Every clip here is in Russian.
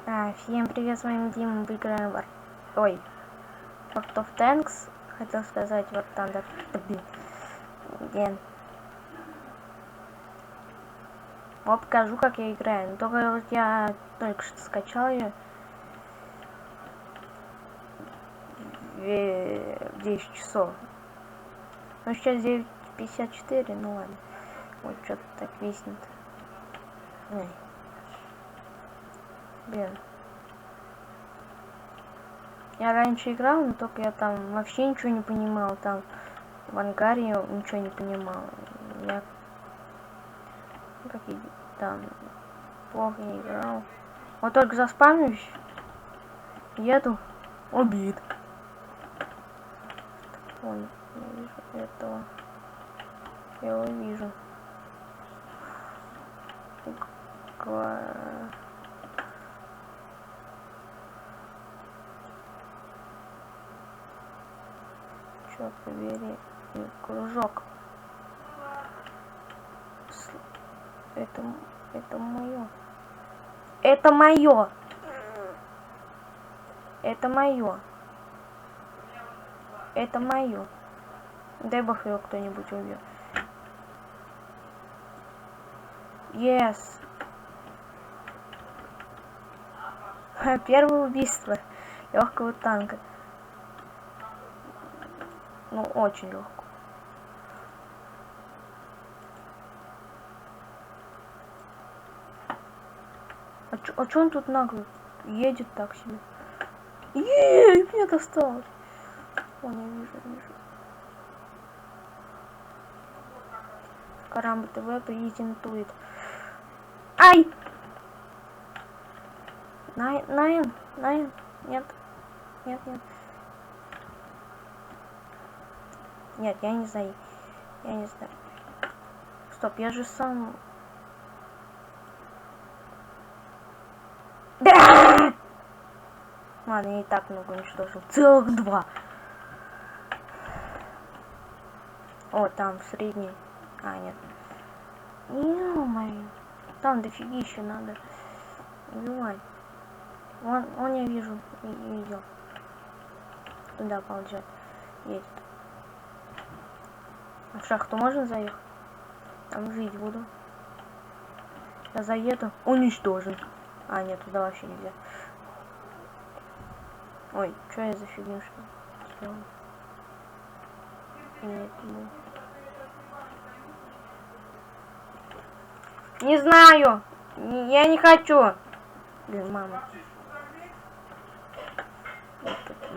Всем привет, с вами Дима, мы играем в World of Tanks, хотел сказать War Thunder, блин. Вот покажу, как я играю, но только вот я только что скачал ее в 10 часов, ну сейчас 9:54, ну ладно, вот что-то так виснет. Ой. Блин. Я раньше играл, но только я там вообще ничего не понимал, там в ангаре я ничего не понимал. Я как там плохо играл. Вот только заспавнюсь, еду, убит. Вон, я вижу этого. Я его вижу. Черт побери, кружок. Это мое. Это мое. Это мое. Это мое. Дай бог его кто-нибудь убьет. Yes. Первое убийство легкого танка. Ну, очень легко. А чё он тут нагло едет так себе? Ей, мне досталось. О, я вижу. Карамба ТВ презентует. Ай! Найн. Нет. Нет, я не знаю. Стоп, я же сам... Да! Ладно, я и так много уничтожил. Целых 2. О, там средний. А, нет. Ё-моё. Там дофигища надо убивать. Вон я вижу. Видел. Туда ползет. Едет. А в шахту можно заехать? Там жить буду. Я заеду. Уничтожен. А, нет, туда вообще нельзя. Ой, что я за фигню что сделал? Нет, не знаю. Я не хочу. Блин, мама.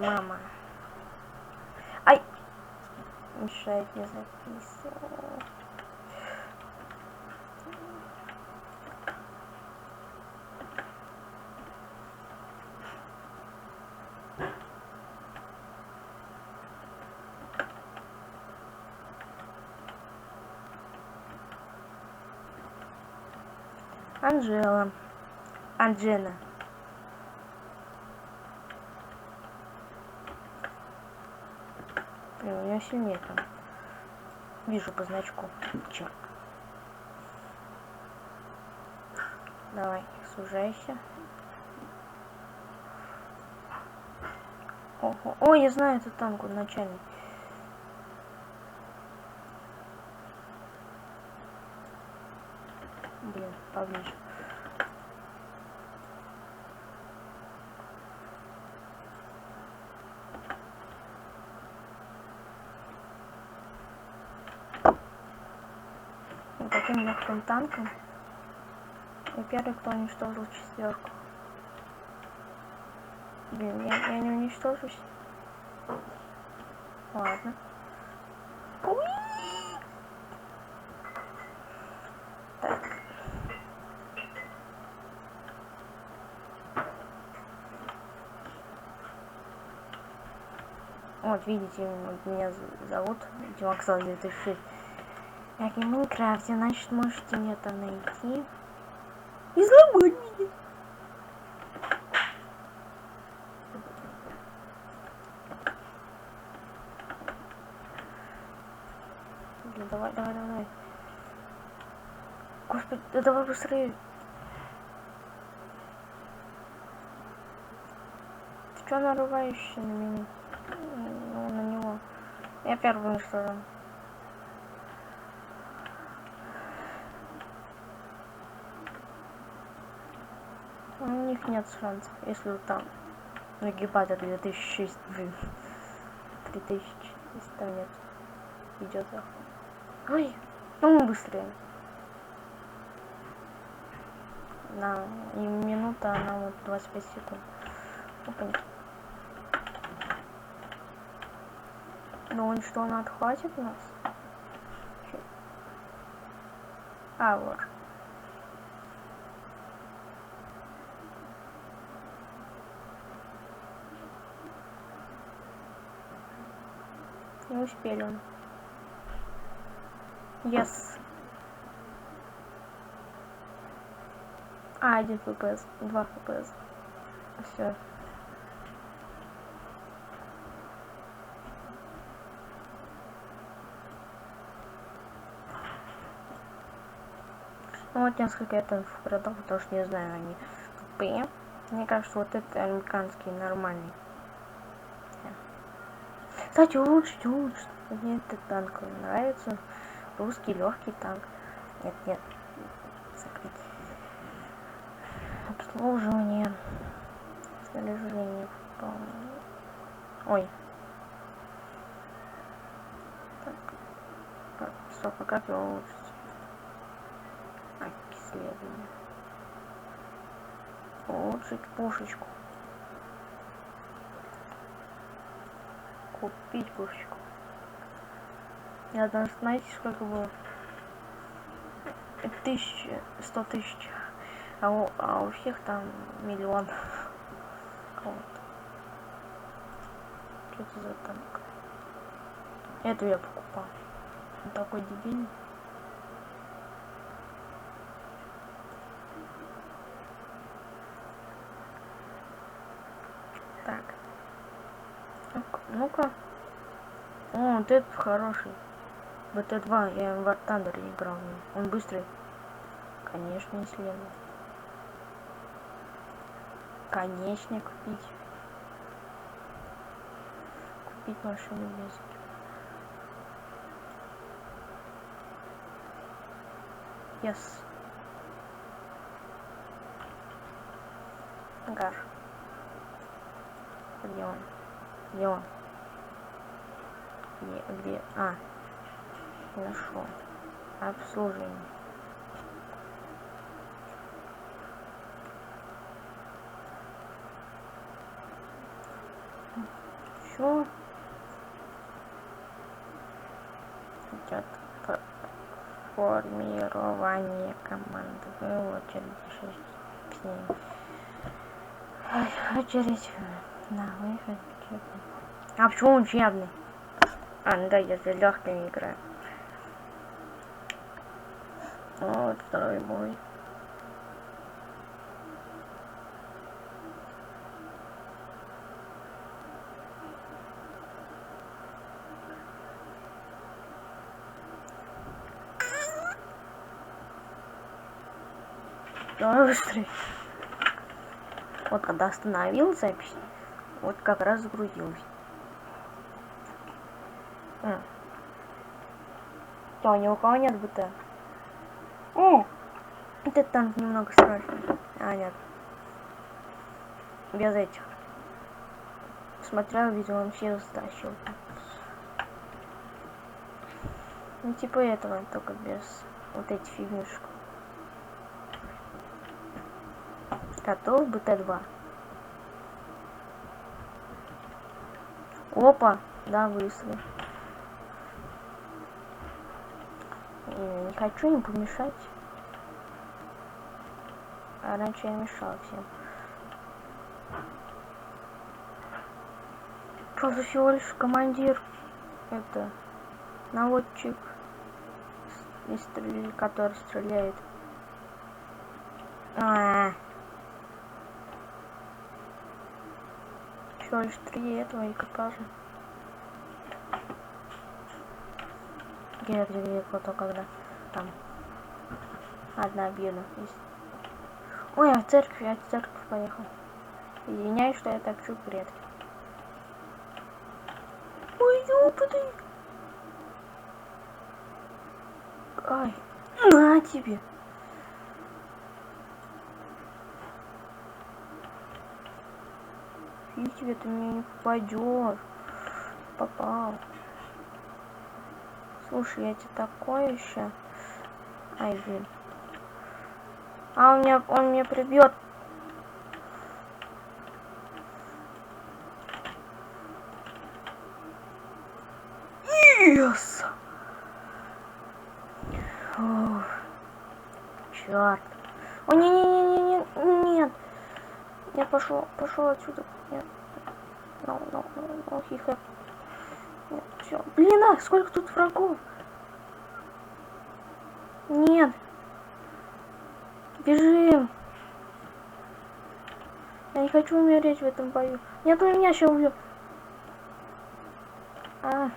Мама. Ай! Мешает мне записывать. Анджена. У меня сильнее там. Вижу по значку. Черт. Давай, сужайся. О, я знаю этот танк, он начальник. Блин, поближе. Таким легким танком. И первый, кто уничтожил 4. Блин, я не уничтожусь. Ладно. Так. Вот, видите, меня зовут Димаксал 2006. Я в Майнкрафте, значит, можете меня там найти и взломать меня. Блин, давай. Господи, да давай быстрее. Чё нарываешься на меня? Ну, на него. Я первый уничтожен. У них нет шансов, если там нагибать от 2006, 3000, если там нет. Идет заход. Ой, ну мы быстрее. На и минута, она вот 25 секунд. Опаньки. Ну он что, он отхватит нас? А, вот. Не успели он. Yes. 1 FPS, 2 FPS. Все. Ну вот несколько это продал, потому что не знаю, они тупые. Мне кажется, вот это американский нормальный. Кстати, улучшить. Мне этот танк нравится. Русский легкий танк. Нет. Закрыть. Обслуживание. Снаряжение. Ой. Так. Стоп, а как его улучшить? Окисление. Улучшить пушечку. Купить пушечку. Я даже, знаете, сколько было? 100 тысяч. А у всех там миллион. Кого-то. Что это за танк? Эту я покупал. Он такой дебильный. Так. Ну-ка. О, вот этот хороший. БТ-2, я в War Thunder играл. Он быстрый. Конечно, исследовал. Конечно, купить. Купить машину без. Yes. Гар. Где он? Где он? Где? А. Нашел. Обслуживание. Чё? Идет формирование команды. Вывод через 6 дней. Очередь на выход. А почему учебный? А, ну да, я за легкими играю. Вот второй бой. Давай быстрее. Вот когда остановил запись, вот как раз загрузилась. Что, ни у кого нет БТ? Этот танк немного страшный. А, нет. Без этих. Смотрел видео, он все стащил. Ну типа этого, только без вот этих фигнюшек. Готов БТ-2. Опа, да, выстрел. Не хочу им помешать. А раньше я мешал всем. Просто всего лишь командир. Это наводчик, который стреляет. Всего лишь 3 этого экипажа. Где кто-то когда там одна беда есть. Ой, я в церковь поехал. Извиняюсь, что я так чуть предки. Ой, ёпты! Ай, на тебе! Фиг тебе, ты мне не попадешь. Попал. Слушай, я тебе такое еще. Ай, блин. А он меня прибьет. Yes! Черт. О, нет. Я пошел отсюда. Нет. No, хихо. Нет, все. Блин, а сколько тут врагов? Нет. Бежим. Я не хочу умереть в этом бою. Нет, он меня сейчас убьет. А.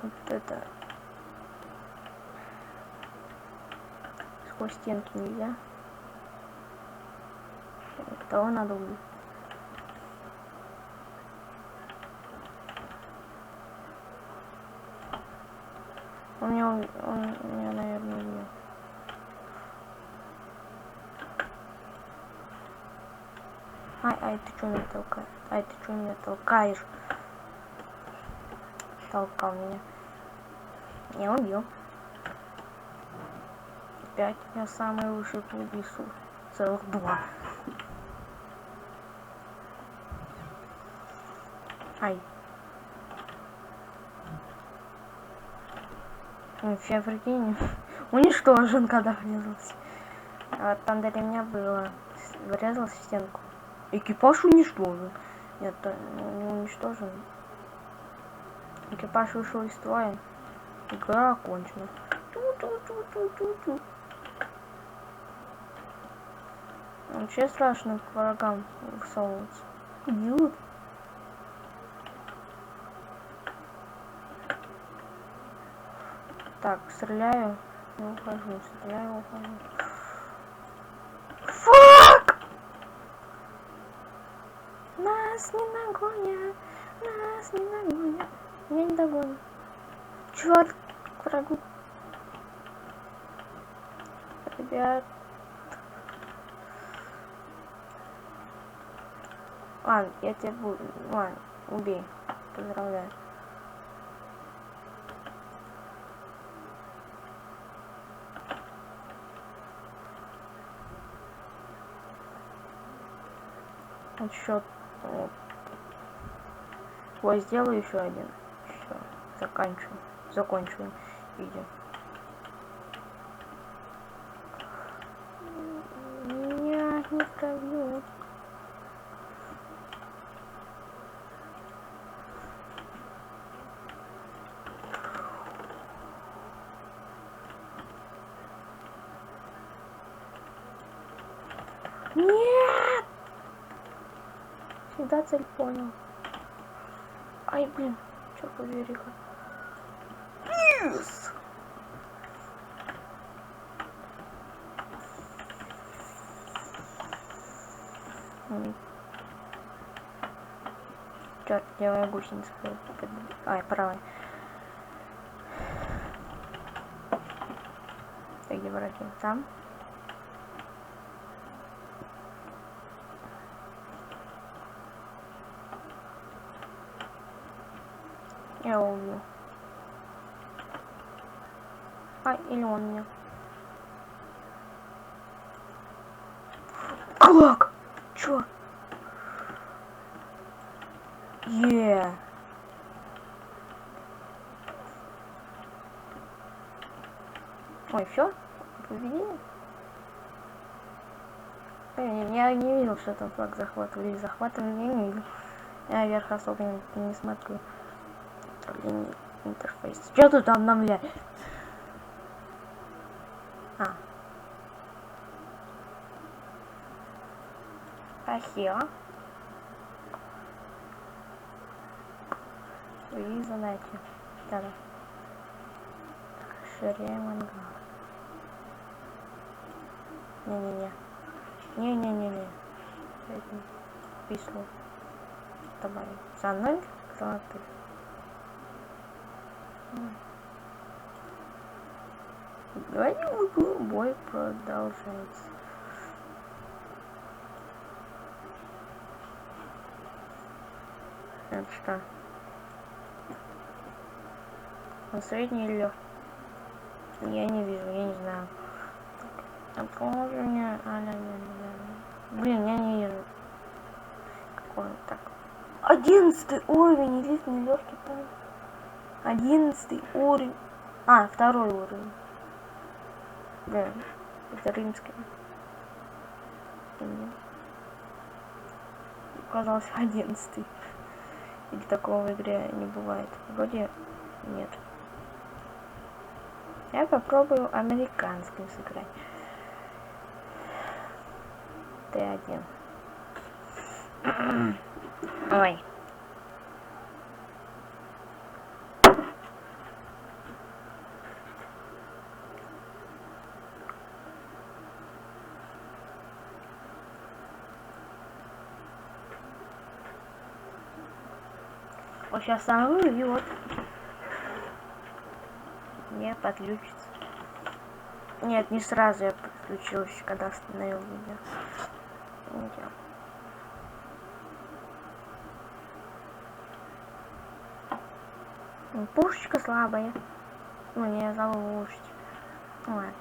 Вот это. Сквозь стенки нельзя. Того надо убить. Он меня, наверное, убьет. Ай, ты что меня толкаешь? Ай, ты что меня толкаешь? Толкал меня. Я убил. Опять я самый лучший убийцу. Целых 2. Ай. Вообще, прикинь, уничтожен, когда врезался. А там до меня было. Врезался в стенку. Экипаж уничтожен. Нет, не уничтожен. Экипаж вышел из строя. Игра окончена. Вообще страшно к врагам высовываться. Идиот. Так, стреляю и ухожу. Стреляю и ухожу. Фак! Нас не нагонят. Нас не нагонят. Меня не догонят. Черт, к врагу. Ребят. Ладно, я тебя буду. Ладно, убей. Поздравляю. Отсчет. Вот сделаю еще один. Все. Закончиваем видео. Меня не пробьют. Нет! Всегда цель понял. Ай, блин, черт побери. Yes! Черт, левая гусеница. Ай, правая. Так, где враги? Там. Я его убью. А, или он меня. Как? Чё? Ой, все? Победили? Я не видел, что там флаг захватывали. Или захватывали, я не видел. Я вверх особо не смотрю. Интерфейс. Что тут обновляет? Спасибо. И задайте. Да-да. Расширяем ангар. Не-не-не. Не-не-не-не. Письмо. Добавить. За 0 золотых. Бой продолжается. Это что? На средний или легкий? Я не вижу, я не знаю. Положение. Блин, я не вижу. Какой он так? 11 уровень, единственный легкий, правильно? 11 уровень. А, 2-й уровень. Да, это римский. Оказалось 11. Или такого в игре не бывает. Вроде нет. Я попробую американским сыграть. Т1. Ой. Вот сейчас сам и вот. Не подключится. Нет, не сразу я подключилась, когда остановил видео. Пушечка слабая. Ну, не заглушить. Ладно.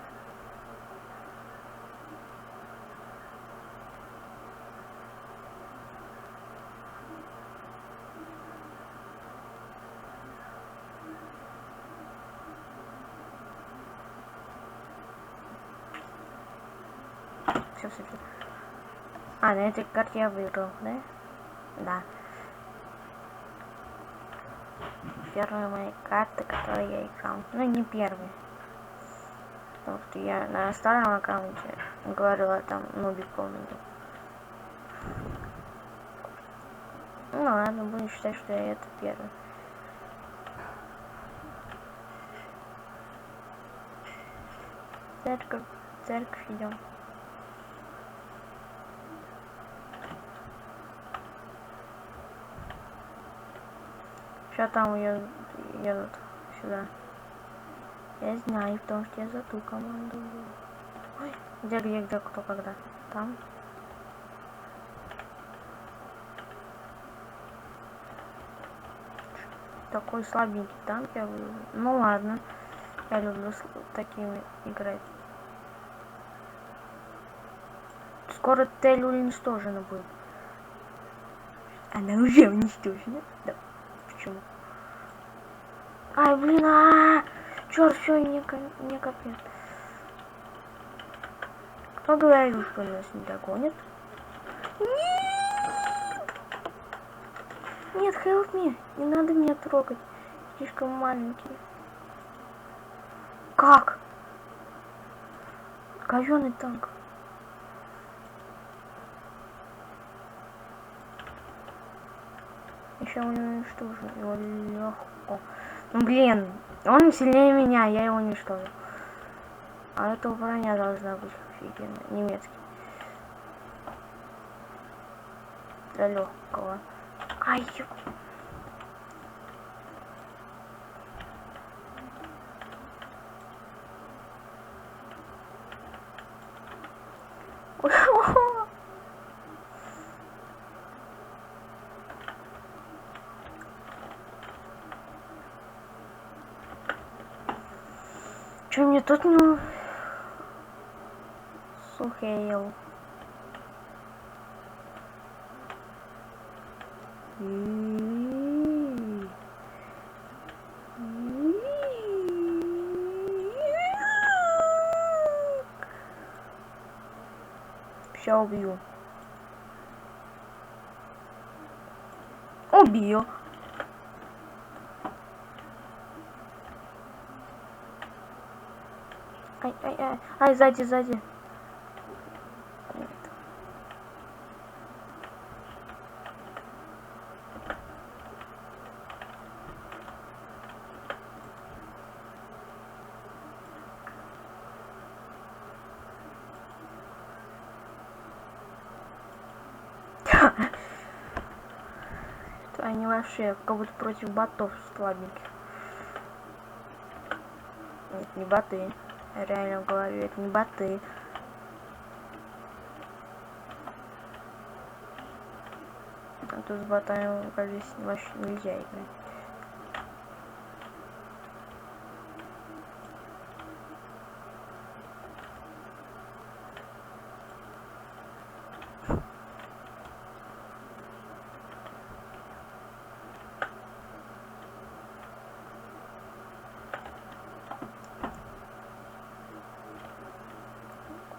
Все. А, на этой карте я выиграл, да? Да. Первая моя карта, которую я играл. Ну, не первый. Потому что я на старом аккаунте говорила там нубик полный. Ну ладно, будем считать, что я это первый. Церковь идем. Сейчас там едут сюда. Я знаю, потому что я за ту команду. Ой, где, кто, когда? Там. Такой слабенький танк я вывел. Ну ладно. Я люблю с такими играть. Скоро Тель уничтожена будет. Она уже уничтожена? Да. Почему? Ай, блин, черт, все, не капец. Кто говорил, что нас не догонит? Нет, help me. Не надо меня трогать. Слишком маленький. Как? Говёный танк. Еще уничтожу его легко. Ну блин, он сильнее меня, я его уничтожу. А эта броня должна быть офигенная. Немецкий. Для легкого. Ай, Че мне тут ну сухейл. Сейчас убью. Убью. Ай, сзади. они вообще как будто против ботов слабеньких. Нет, не боты. Я реально говорю, это не боты. А тут с ботами, кажется, вообще нельзя играть.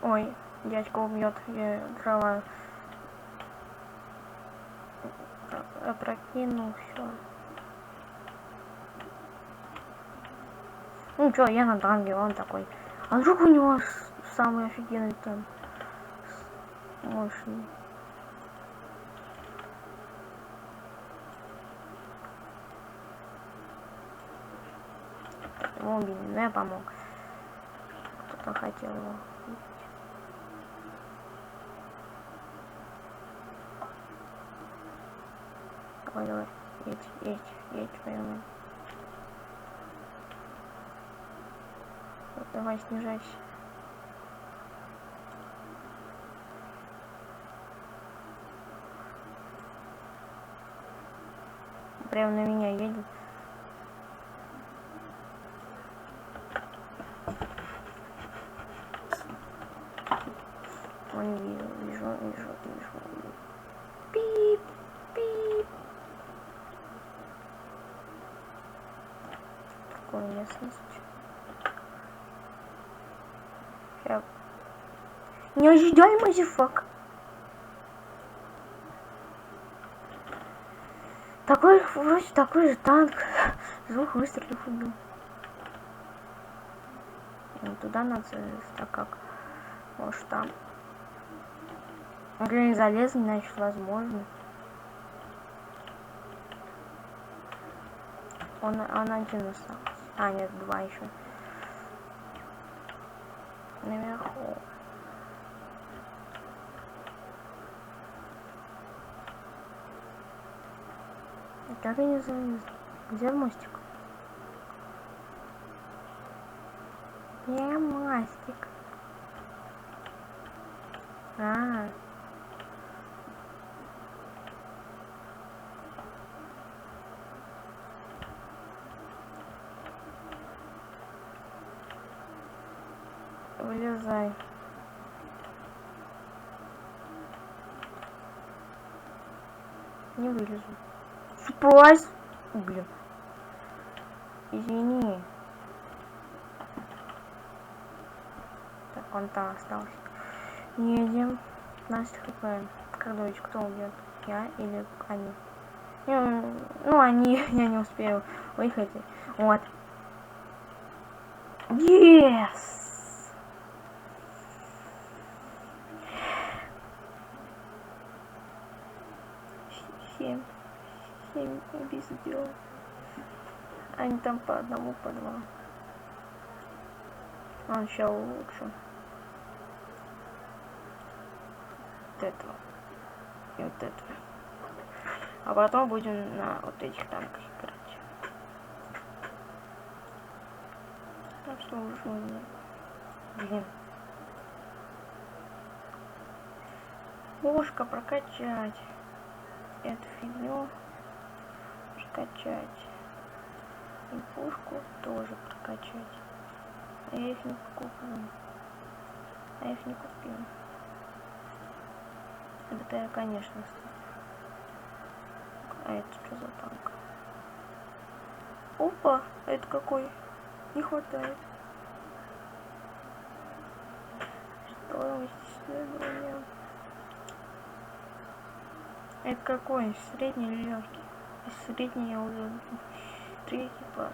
Ой, дядька убьет, я дрова опрокинул, все. Ну чё, я на танке, он такой. А вдруг у него самый офигенный танк? Мощный. Ему убили, но я помог. Кто-то хотел его. Давай, давай, едь, прямо. Вот, давай, снижайся. Прямо на меня едет. Он вижу. Пип, пип. Какая местность? Сейчас. Не ожидай, мазифак. Такой, вроде такой же танк. Звук выстрелов убил. Туда надо, так как. Может там. Если не залез, значит возможно. Он один остался. А, нет, два еще. Наверху. Как я не залез? Где мостик? Где мостик? А. Вылезай. Не вылезу. Сюрприз! Блин. Извини. Так, он там остался. Едем. 15 хп. Как думаете, кто убьет? Я или они? Ну, они, я не успею выехать. Вот. Yes! 7 убийств сделал. Они там по одному, по два. Он сейчас улучшу. Вот этого. И вот этого. А потом будем на вот этих танках играть. Так что уже у меня. Блин. Ушко прокачать. Эту фигню прокачать. И пушку тоже прокачать. А я их не куплю. Это я, конечно, а это что за танк? Опа, это какой? Не хватает. Стоимость исследования. Это какой? Средний или легкий? Средний я уже 3 экипаж.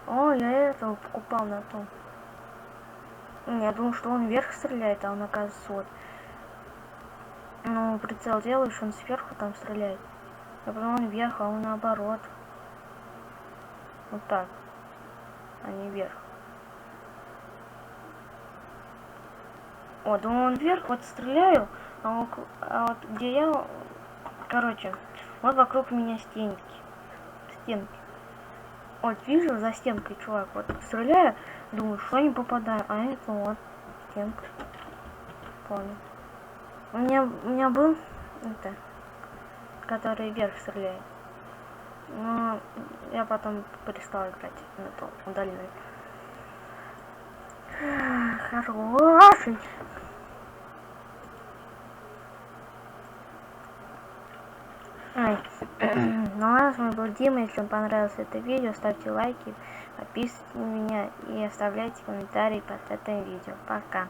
О, я этого покупал на том. Я думал, что он вверх стреляет, а он, оказывается, вот. Ну, прицел делаешь, он сверху там стреляет. А потом он вверх, а он наоборот. Вот так. А не вверх. Вот, он вверх, вот стреляю, а вот где я... Короче, вот вокруг меня стенки. Стенки. Вот вижу за стенкой, чувак, вот стреляю, думаю, что не попадаю, а это вот стенка. Понял. У меня был это, который вверх стреляет. Но я потом перестал играть на то удальной. Хороший. Ай. Ну ладно, с вами был Дима. Если вам понравилось это видео, ставьте лайки, подписывайтесь на меня и оставляйте комментарии под этим видео. Пока.